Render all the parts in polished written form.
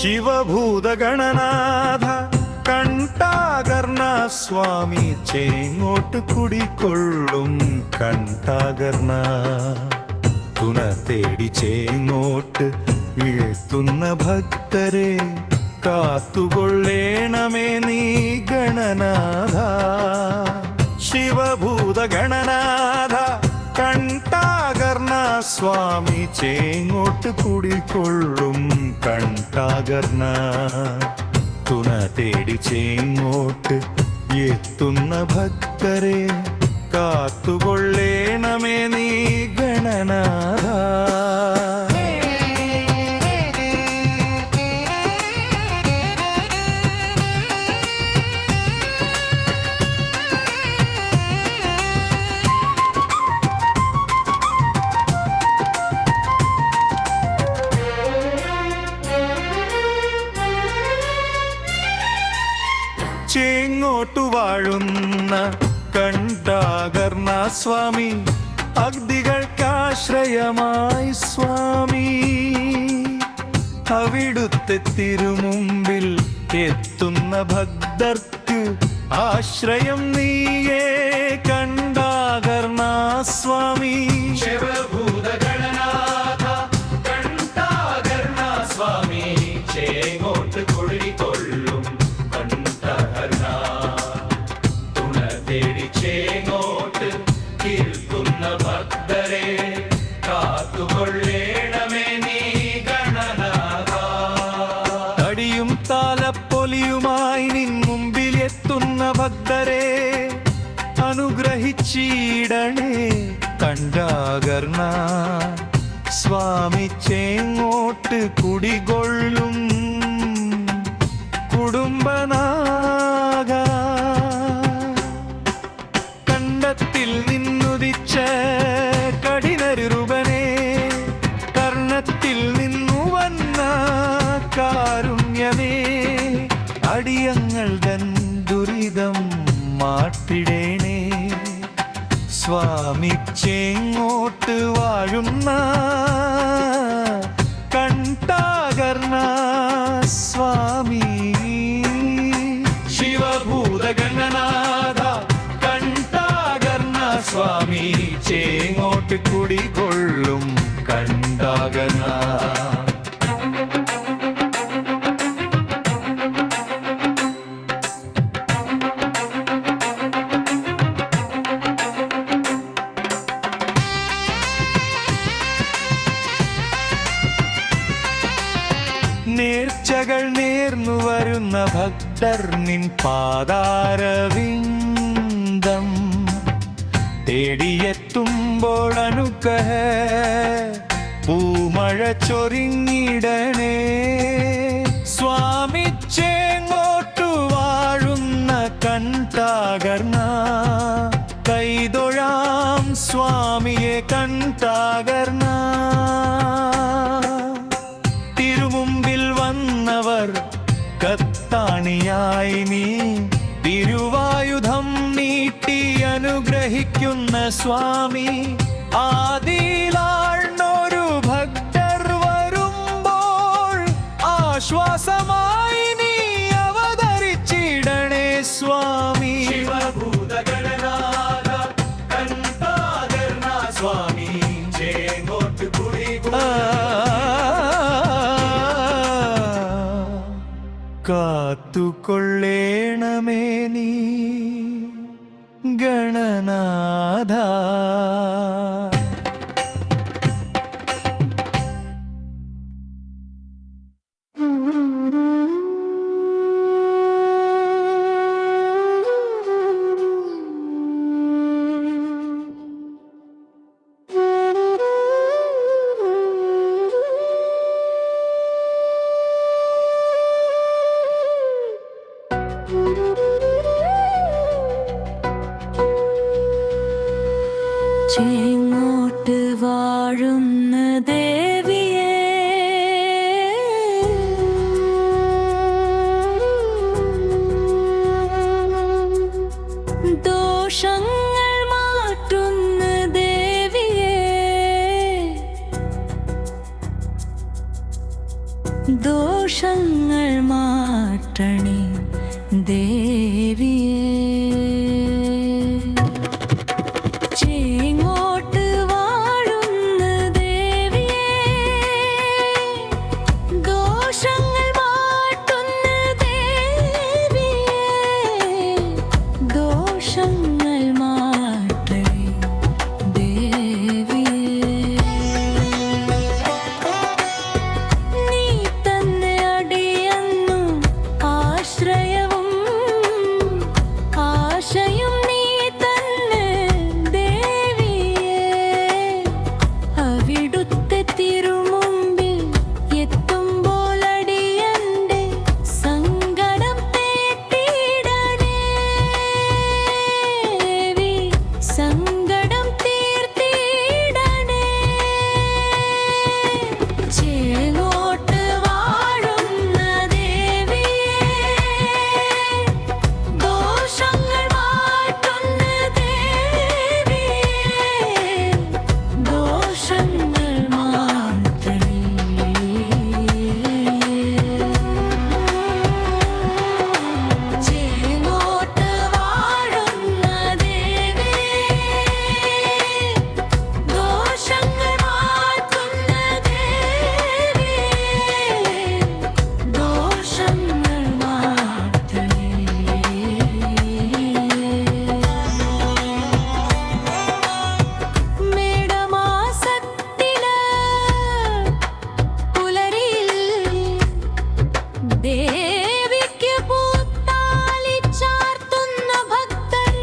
ശിവഭൂതഗണനാഥ കണ്ടാകർണ സ്വാമി ചേങ്ങോട്ട് കുടികൊള്ളും കണ്ടാകർണ തുണ തേടി ചേങ്ങോട്ട് എത്തുന്ന ഭക്തരെ കാത്തുകൊള്ളേണമേ നീ ഗണനാഥ ശിവഭൂതഗണനാഥ കണ്ടാകർണ സ്വാമി ചേങ്ങോട്ട് കുടികൊള്ളും കണ്ടാകർണ തുണ തേടി ചേങ്ങോട്ട് എത്തുന്ന ഭക്തരെ കാത്തുകൊള്ളേണമേ നീ ഗണനാഥ ചേങ്ങോട്ടു വാഴുന്ന കണ്ടാകർണ സ്വാമി അഗ്നികൾക്കാശ്രയമായി സ്വാമി അവിടുത്തെ തിരുമുമ്പിൽ എത്തുന്ന ഭക്തർക്ക് ആശ്രയം നീയേ കണ്ടാകർണ സ്വാമി ശിവഭൂതഗണനാഥ കണ്ടാകർണ സ്വാമി ചേങ്ങോട്ട് കുടികൊള്ളും കണ്ടാകർണ തുണ തേടി ചേങ്ങോട്ട് കേൾക്കുന്ന ഭക്തരെ കാത്തുകൊള്ളേണമേ നീ ഗണനാഥ അടിയും താലപ്പൊലിയുമായി നിൻ മുമ്പിൽ എത്തുന്ന ഭക്തരെ അനുഗ്രഹിച്ചിടണേ കണ്ടാകർണ സ്വാമി ചേങ്ങോട്ട് കുടികൊള്ളും കുടുംബനാഗ കണ്ടത്തിൽ നിന്നുദിച്ച കഠിനരൂപനെ കർണത്തിൽ നിന്നു വന്ന കാരുണ്യമേ അടിയങ്ങൾ തൻ ദുരിതം മാറ്റിടേണേ സ്വാമി ചേങ്ങോട്ട് വാഴുന്ന കണ്ടാകർണ സ്വാമി ശിവഭൂതഗണനാഥ കണ്ടാകർണ സ്വാമി ചേങ്ങോട്ട് കുടികൊള്ളും കണ്ടാകർണ നേർച്ചകൾ നേർന്നു വരുന്ന ഭക്തർ നിൻ പാതാരവിന്ദം തേടിയെത്തുമ്പോൾ അനുഗ്രഹ പൂമഴ ചൊരിഞ്ഞിടണേ സ്വാമി ചേങ്ങോട്ടു വാഴുന്ന കണ്ടാകർണ കൈതൊഴാം സ്വാമിയെ കണ്ടാകർണ തിരുമുമ്പിൽ വന്നവർ കത്താണിയായി നീ തിരുവായുധം നീട്ടി അനുഗ്രഹിക്കുന്ന സ്വാമി ആദിയിലാഴ്ന്നൊരു ഭക്തർ വരുമ്പോൾ ആശ്വാസമായി നീ അവതരിച്ചിടണേ സ്വാമി ശിവഭൂതഗണനാഥ കണ്ടാകർണ സ്വാമി ചേങ്ങോട്ട് കാത്തുകൊള്ളേണമേ നീ ഗണനാഥ ചേങ്ങോട്ട് ദോഷങ്ങൾ മാറ്റണേ ദേവിയേ. ചേങ്ങോട്ട് വാഴുന്ന ദേവിയേ, ദോഷങ്ങൾ മാറ്റുന്ന ദേവിയേ, ദോഷങ്ങൾ മാറ്റണേ ദേവിയേ. നീ തന്നെ അടിയന്നു ആശ്രയവും ആശയും നീ തന്നെ ദേവിയേ. അവിടുത്തെ തിരുമുമ്പിൽ എത്തുമ്പോൾ അടിയന്റെ സങ്കടം തേട്ടിടണേ ദേവി, സങ്കടം തീർത്തിടണേ. ചേങ്ങോട്ട് വാഴുന്ന ദേവിയേ, ദോഷങ്ങൾ മാറ്റുന്ന ദേവിയേ, ദോഷങ്ങൾ മാറ്റണേ. ചേങ്ങോട്ട് വാഴുന്ന ദേവിയേ, ദോഷങ്ങൾ മാറ്റുന്ന ദേവിയേ, ദോഷങ്ങൾ മാറ്റണേ. മേടമാസത്തില് പുലരിയിൽ ദേവിക്ക് പൂത്താലി ചാർത്തുന്ന ഭക്തർ,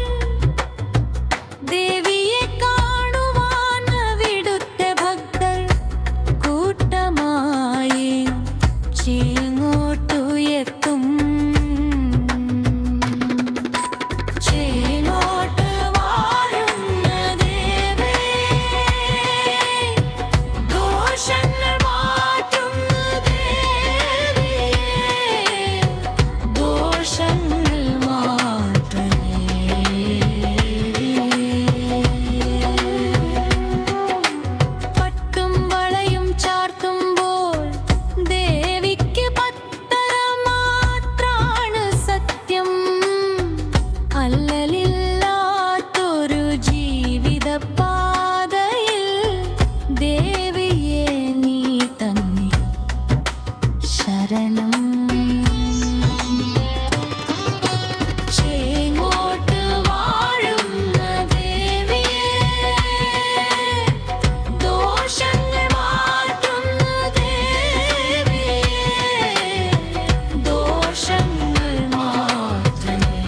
ദേവിയെ കാണുവാൻ അവിടുത്തെ ഭക്തർ കൂട്ടമായി ചേങ്ങോട്ടുയെത്തും. ചേങ്ങോട്ട് വാഴുന്ന ദേവിയേ, ദോഷങ്ങൾ മാറ്റുന്ന ദേവിയേ, ദോഷങ്ങൾ മാറ്റണേ. പട്ടും വളയും ചാർത്തുമ്പോൾ ദേവിക്ക് പത്തര മാത്രാണ് സത്യം. അല്ലലില്ലാത്തൊരു ജീവിതപാതയിൽ ദേവിയെ നീ തന്നെ ശരണം. ചേങ്ങോട്ട് വാഴുന്ന ദേവിയേ, ദോഷങ്ങൾ മാറ്റുന്ന ദേവിയേ, ദോഷങ്ങൾ മാറ്റണേ.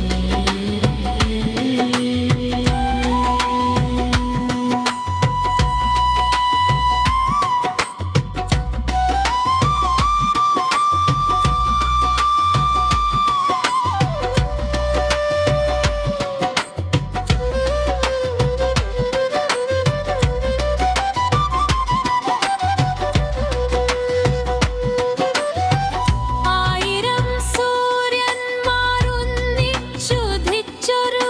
ആയിരം സൂര്യന്മാരൊന്നിച്ചുദിച്ചൊരു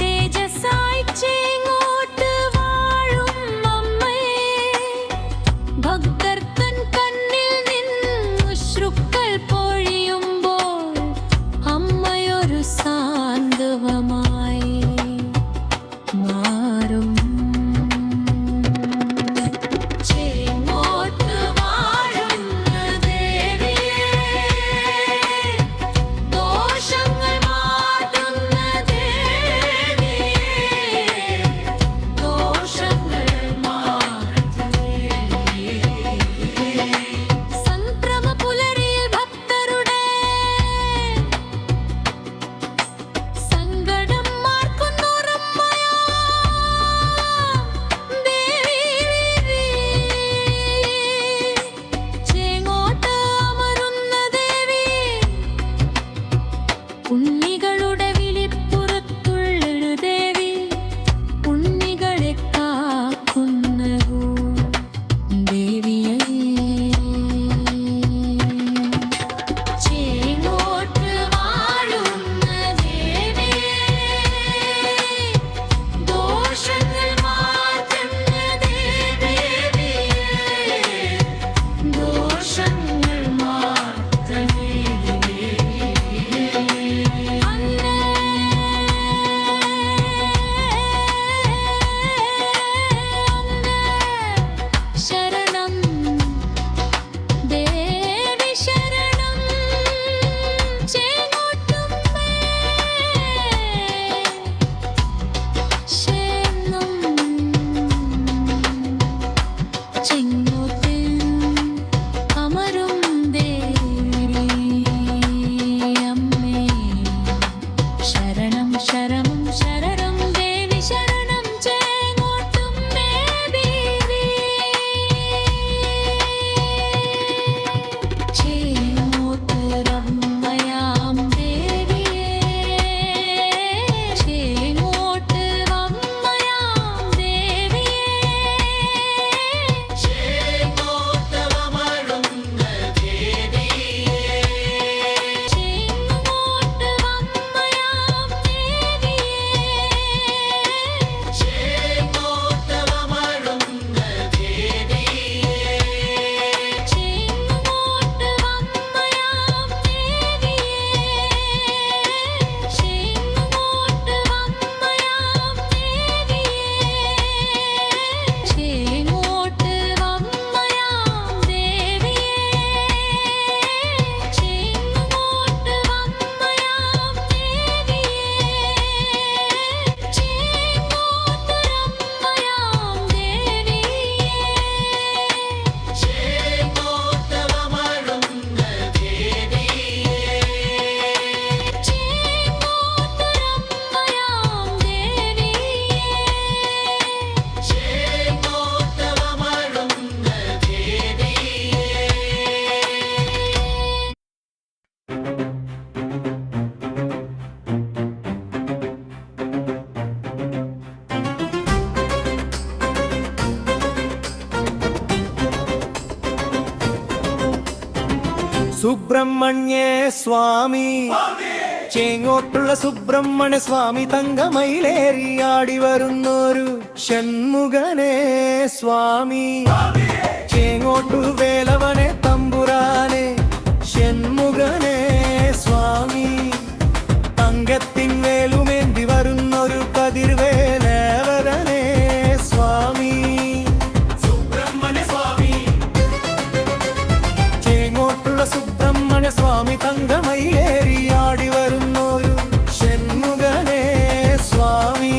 തേജസ്സായി ചേങ്ങോട്ട് വാഴും അമ്മയേ, ഭക്തർ തൻ കണ്ണിൽ നിന്നശ്രുക്കൾ പൊഴിയുമ്പോൾ അമ്മയൊരു സാന്ത്വമായി മാറും. ചേങ്ങോട്ട് വാഴുന്ന ദേവിയേ, ദോഷങ്ങൾ മാറ്റുന്ന ദേവിയേ, ദോഷങ്ങൾ മാറ്റണേ. സംക്രമ പുലരിയിൽ ഭക്തരുടെ സങ്കടം മാർക്കുന്നോരമ്മയാ ദേവി. ചേങ്ങോട്ട് അമരുന്ന ദേവി, ഉണ്ണികളുടെ വിളിപ്പുറത്തുള്ളൊരു ദേവി, ഉണ്ണികളെ കാക്കുന്നൂ ദേവിയേ. ചേങ്ങോട്ട് വാഴുന്ന ദേവിയേ, ദോഷങ്ങൾ മാറ്റുന്ന ദേവിയേ, ദോഷങ്ങൾ സുബ്രഹ്മണ്യ സ്വാമി ചേങ്ങോട്ടുള്ള സുബ്രഹ്മണ്യ സ്വാമി തങ്കമയിലേറിയാടി വരുന്നൊരു ഷൺമുഖനെ സ്വാമി ചേങ്ങോട്ടു വേലവനെ തമ്പുരാനെ ഷൺമുഖനെ സ്വാമി തങ്കത്തിൻ വേലുമേന്തി വരുന്നൊരു കതിർവേലവരനെ സ്വാമി സുബ്രഹ്മണ്യ സ്വാമി ചേങ്ങോട്ടുള്ള സുബ്രഹ്മണ്യ സ്വാമി തങ്കമയിലേറിയാടി വരുന്നൊരു ഷൺമുഖനെ സ്വാമി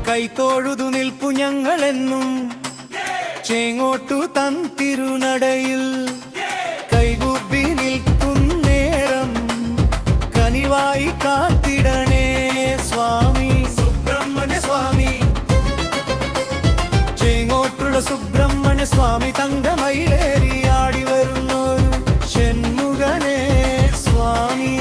കൈത്തോഴുതു നിൽപ്പു ഞങ്ങളെന്നും ചേങ്ങോട്ടു തൻ തിരുനടയിൽ കൈകൂപ്പി നിൽക്കും നേരം കനിവായി കാത്തിടണേ സ്വാമി സുബ്രഹ്മണ്യ സ്വാമി ചേങ്ങോട്ടുള്ള സുബ്രഹ്മണ്യ സ്വാമി തങ്കമയിലേറിയാടി വരുന്നൊരു ഷൺമുഖനെ സ്വാമി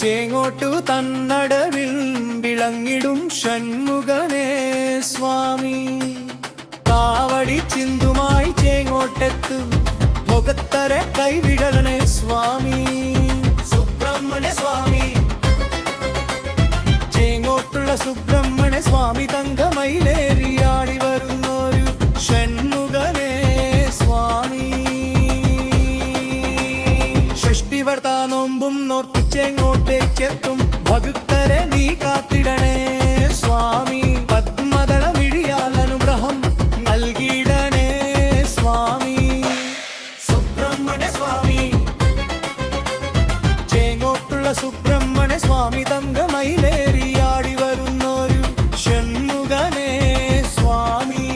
ചേങ്ങോട്ടു തന്നടവിൽ വിളങ്ങിടും ഷൺമുഖനെ സ്വാമി കാവടി ചിന്തുമായി ചേങ്ങോട്ടെത്തും മുഖത്തര കൈവിടലനെ സ്വാമി സുബ്രഹ്മണ്യ സ്വാമി ചേങ്ങോട്ടുള്ള സുബ്രഹ്മണ്യ സ്വാമി തങ്കമയിലേറിയാടി വരുന്നൊരു ഷൺമുഖനെ സ്വാമി ഷഷ്ടിവർത്ത നോമ്പും നോർത്തു ചേങ്ങോട്ടേക്കെത്തും ഭക്തരെ നീ കാത്തിടണേ സ്വാമി പത്മദള മിഴിയാൽ അനുഗ്രഹം നൽകിയിടണേ സ്വാമി സുബ്രഹ്മണ്യ സ്വാമി ചേങ്ങോട്ടുള്ള സുബ്രഹ്മണ്യ സ്വാമി തങ്കമയിലേറിയാടി വരുന്നൊരു ഷൺമുഖനെ സ്വാമി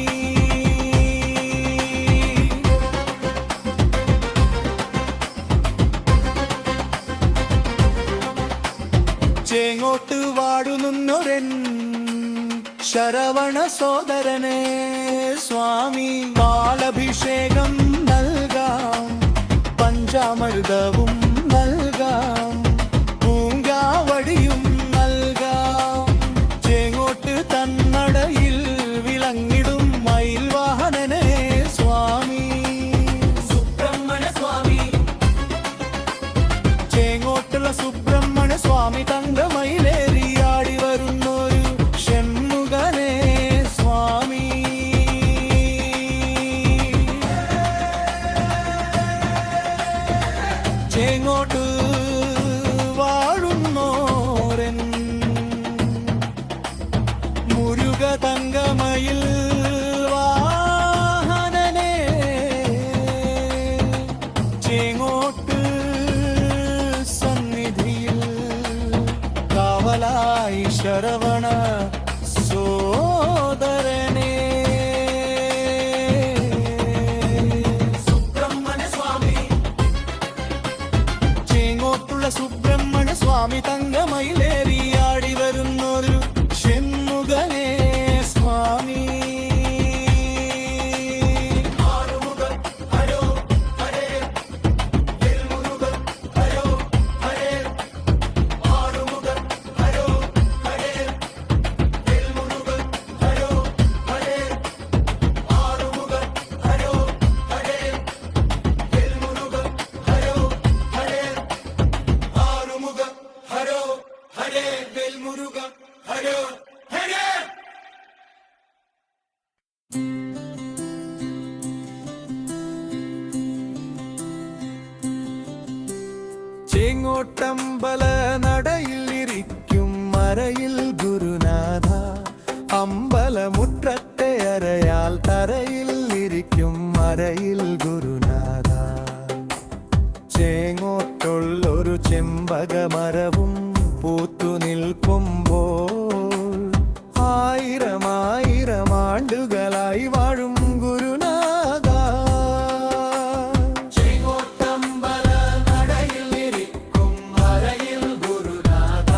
ചേങ്ങോട്ട് വാടുന്നൊരൻ ശരവണ സോദരനെ സ്വാമി പാലഭിഷേകം നൽകാം പഞ്ചാമൃതവും നൽകാം പൂങ്കാവടിയും നൽകാം ചേങ്ങോട്ട് തന്നടയിൽ വിളങ്ങിടും മയിൽ വാഹനനെ സ്വാമി സുബ്രഹ്മണ്യ സ്വാമി ചേങ്ങോട്ടുള്ള സുബ്രഹ്മണ്യ സ്വാമി തങ്കമയിലേറിയാടി വരുന്നൊരു ഷൺമുഖനെ സ്വാമി ചേങ്ങോട്ട് വാഴുന്നോരൻ മുരുക തങ്കമയിൽ വാഹനനെ ചേങ്ങോട്ട് സന്നിധിയിൽ കാവലായി ശരവണ സോദരനെ സുബ്രഹ്മണ്യ സ്വാമി ചേങ്ങോട്ടുള്ള സുബ്രഹ്മണ്യ സ്വാമി തങ്കമയിലേറിയാടി വരുന്നൊരു ഷൺമുഖനെ സ്വാമി ആറുമുഖ ഹരോ ഹരേ വെൽമുരുക ഹരോ ഹരേ ആറുമുഖ ഹരോ ഹരേ വെൽമുരുക ഹരോ ഹരേ ആറുമുഖ ഹരോ ഹരേ വെൽമുരുക ഹരോ ഹരേ ആറുമുഖ ഹരോ ഹരേ വെൽമുരുക ഹരോ ഹരേ ചേങ്ങോട്ടമ്പല നടയിൽ ഇരിക്കും മറയിൽ ഗുരുനാഥ അമ്പലമുറ്റത്തെ അരയാൽ തറയിൽ ഇരിക്കും മറയിൽ ഗുരുനാഥ ചേങ്ങോട്ടുള്ളൊരു ചെമ്പകമരവും പൂത്തു നിൽക്കുമ്പോൾ ആയിരം ആയിരം ആണ്ടുകളായി വാഴും ഗുരുനാഥ ചേങ്ങോട്ടമ്പല നടയിൽ ഇരിക്കും മറയിൽ ഗുരുനാഥ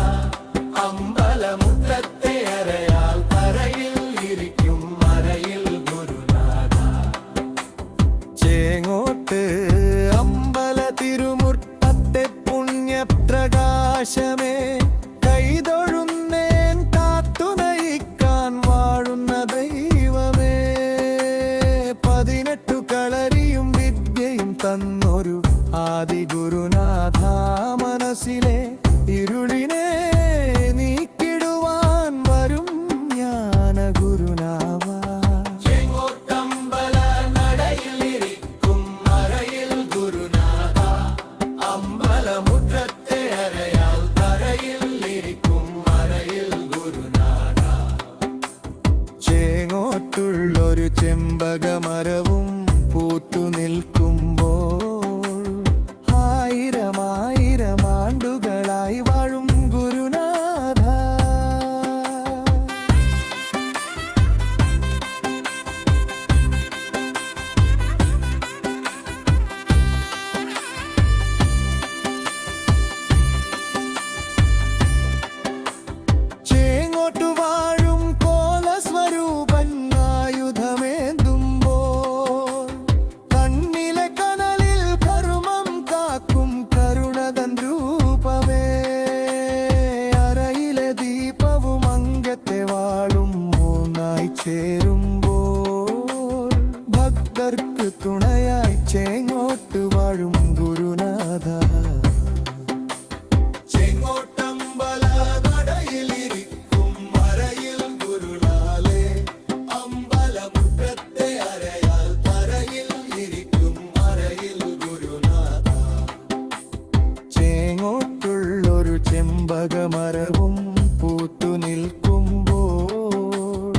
ചെമ്പകമരവും പൂത്തു നിൽക്കുമ്പോൾ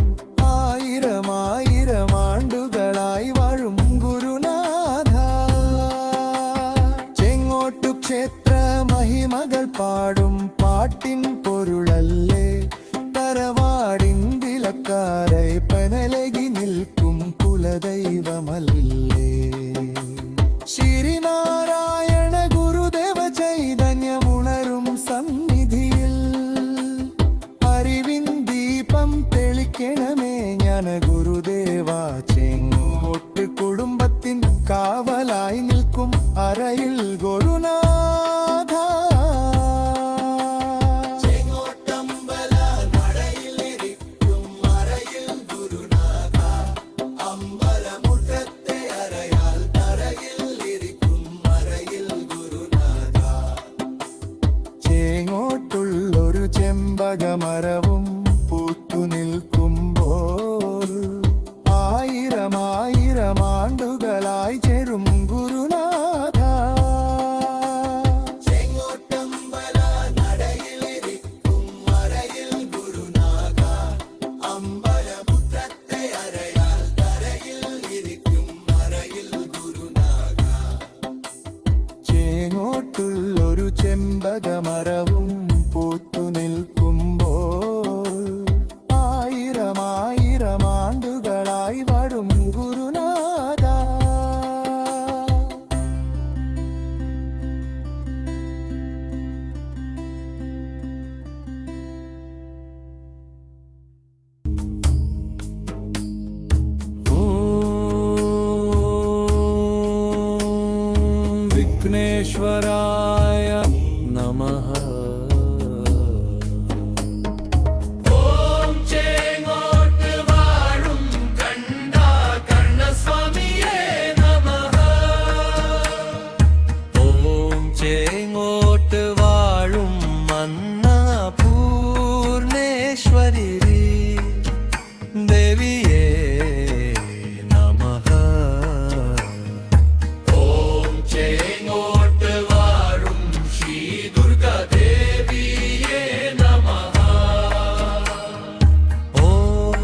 ആയിരം ആയിരം ആണ്ടുകളായി വാഴും ഗുരുനാഥ ചെങ്ങോട്ടു ക്ഷേത്ര മഹിമകൾ പാടും പാട്ടിൻ പൊരുളല്ലേ തറവാടിൻ വിലക്കാരായി പനലകി നിൽക്കും കുലദൈവമല്ലേ ശ്രീനാരായണ ഗുരുദേവ ചൈതന്യമുണരും സന്നിധിയിൽ അറിവിൻ ദീപം തെളിക്കണമേ ജ്ഞാന ഗുരുദേവ ചെങ്ങോട്ട് കുടുംബത്തിൻ കാവലായി നിൽക്കും അരയിൽ ഗുരുനാഥ ചെങ്ങോട്ടമ്പല നടയിലിരിക്കും അരയിൽ ഗുരുനാഥ അമ്പലമുറ്റത്തെ അരയാൽ തറയിൽ ഇരിക്കും അരയിൽ ഗുരുനാഥ ചേങ്ങോട്ടുള്ളൊരു ചെമ്പകമരവും പൂത്തു നിൽക്കുമ്പോൾ ആയിരം ആയിരം ആണ്ടുകളായി ചേരും ഗുരുനാഥ ചെങ്ങോട്ടമ്പല നടയിലിരിക്കും അരയിൽ ഗുരുനാഥ അമ്പലമുറ്റത്തെ അരയാൽ തറയിൽ ഇരിക്കും അരയിൽ ഗുരുനാഥ ചേങ്ങോട്ടുള്ളൊരു ചെമ്പകമരവും പൂത്തു നിൽക്കുമ്പോൾ ആയിരം ആയിരം ആണ്ടുകളായി വരും ഗുരുനാഥ വിഘ്നേശ്വരായ നമഃ ഓം ചേങ്ങോട്ട് വാഴും കണ്ട കർണസ്വാമിയേ നമഃ ഓം ചേങ്ങോട്ട് വാഴും അന്നപൂർണേശ്വരി ദേവിയേ നമഃ ഓം ചേങ്ങോട്ട് വാഴും ശ്രീ ദുർഗാദേവിയേ നമഃ ഓം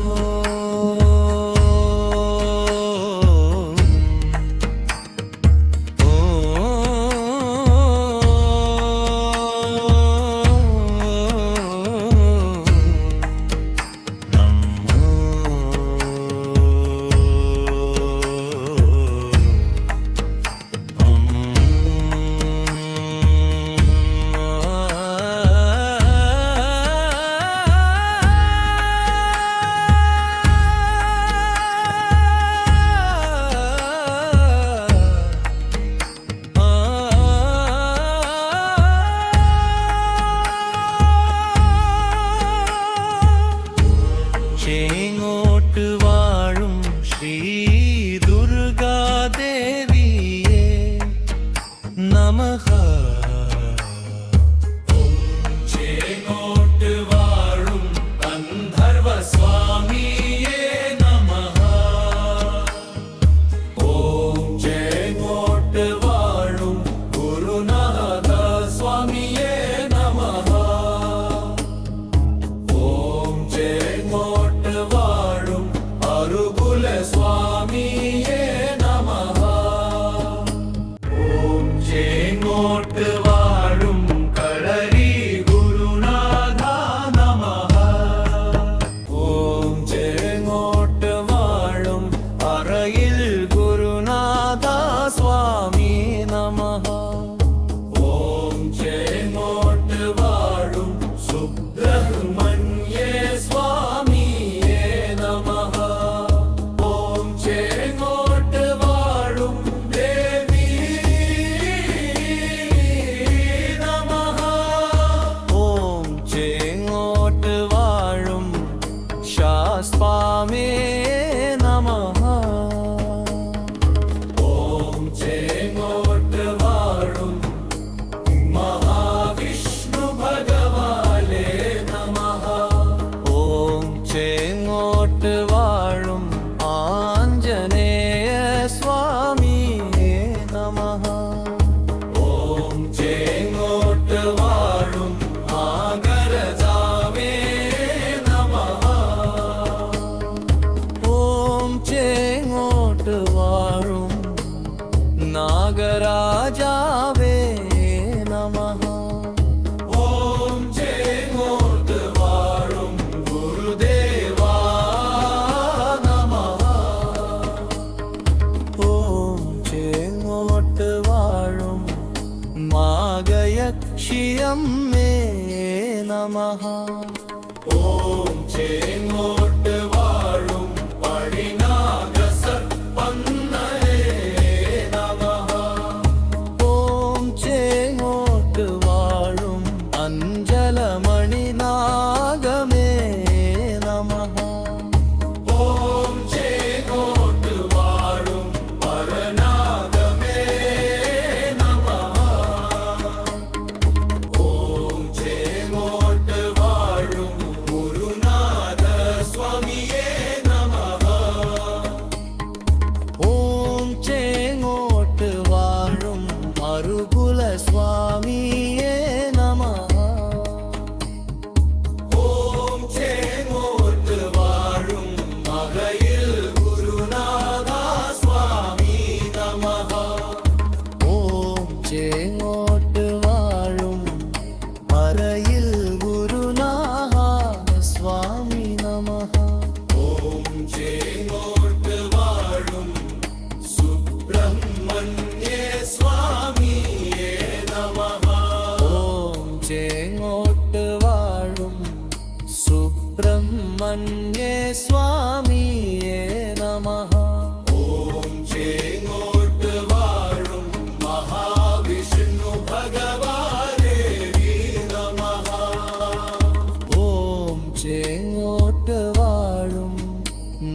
നമഃ ഓം ചേങ്ങോട്ട് വാഴും പടിനാഗസർപ്പങ്ങളേ നമഃ ഓം ചേങ്ങോട്ട് വാഴും അഞ്ജലമണിനാഗമേ നമഃ ഓം ചേങ്ങോട്ട് വാഴും പരനാഗമേ നമഃ ഓം ചേങ്ങോട്ട് വാഴും ഗുരുനാഥ സ്വാമിയേ നമഃ ഓം ചേങ്ങോട്ട് വാഴും മറുകുല സ്വാമിയേ നമഃ ഓം ചേങ്ങോട്ട് വാഴും മകയിൽ ഗുരുനാഥ സ്വാമി നമഃ ഓം ചേങ്ങോട്ട് വാഴും മറയിൽ ഗുരുനാഥ സ്വാമി നമഃ ഓം ചേങ്ങോട്ട് വാഴും സുബ്രഹ്മണ്യേ സ്വാമിയേ നമഃ ഓം ചേങ്ങോട്ട് വാഴും സുബ്രഹ്മണ്യേ സ്വാമിയേ നമഃ ഓം ചേങ്ങോട്ട് വാഴും മഹാവിഷ്ണു ഭഗവാനേ നമഃ ഓം ചേങ്ങോട്ട് വാഴും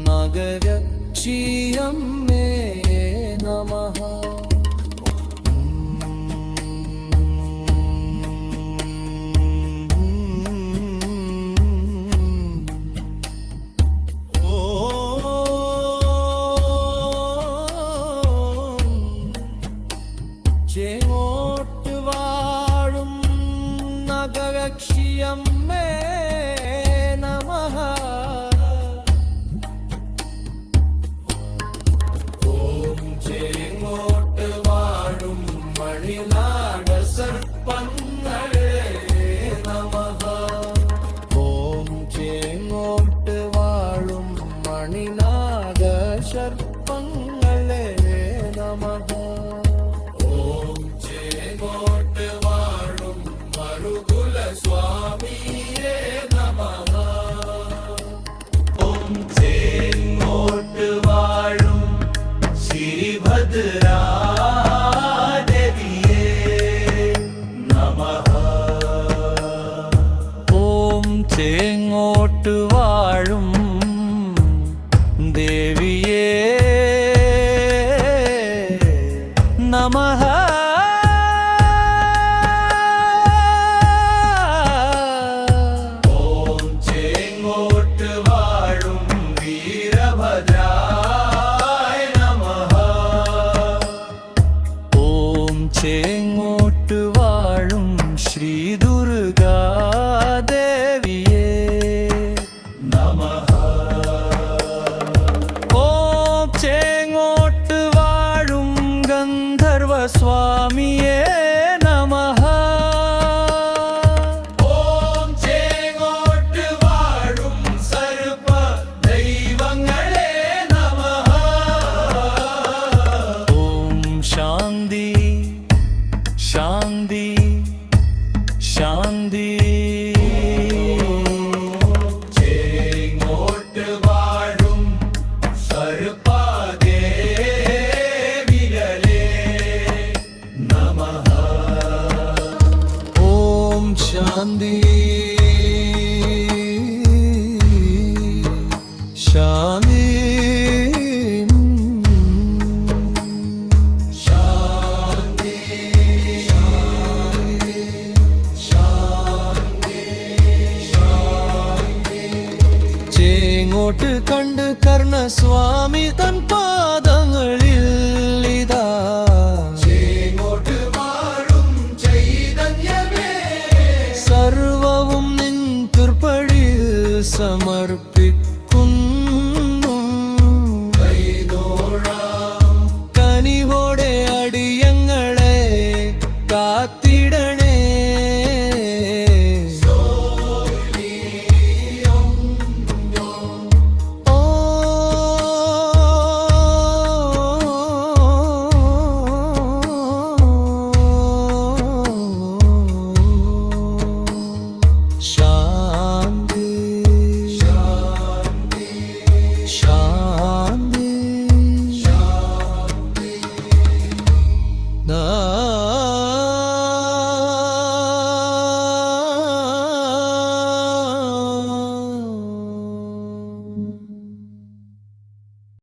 നഗരക്ഷിയമ്മേ നമഃ ചേങ്ങോട്ട് വാഴും നഗരക്ഷിയമ്മേ നമഃ ഓം ചേങ്ങോട്ട് വാഴും മണിനാട സർപ്പങ്ങളേ നമഃ ഓം ചേങ്ങോട്ട് വാഴും മണിനാഗ സർപ്പങ്ങളേ നമഃ ഓം ചേങ്ങോട്ട് വാഴും മറുകുല സ്വാമിയേ നമഃ ഓം ചേങ്ങോട്ട് വാഴും ശ്രീഭദ്രാദേവിയേ നമഃ ഓം ചേങ്ങോട്ട് വാഴും ദേവിയേ നമഃ ഓം ചേങ്ങോട്ട് വാഴും വീരഭദ്രായ നമഃ ഓം ചേങ്ങോട്ട് വാഴും ശ്രീ ദുർഗാദേവിയേ നമഃ ഓം ചേങ്ങോട്ട് വാഴും ഗന്ധർവ സ്വാമിയേ നമഃ ഓം ചേങ്ങോട്ട് വാഴും സർപ്പ ദൈവങ്ങളേ നമഃ ഓം ശാന്തി ശാന്തി ശാന്തി ചേങ്ങോട്ട് വാഴും സർപ്പദേവികളേ നമഃ ഓം ശാന്തി ശാന്തി ശാന്തി ശാന്തി ശാന്തി ചേങ്ങോട്ട് കണ്ട് കർണസ്വാമി തൻ പാദങ്ങളിൽ ഇതാ ചേങ്ങോട്ട് വാഴും ചൈതന്യമേ സർവവും നിൻ തൃപ്പടിയിൽ സമർപ്പ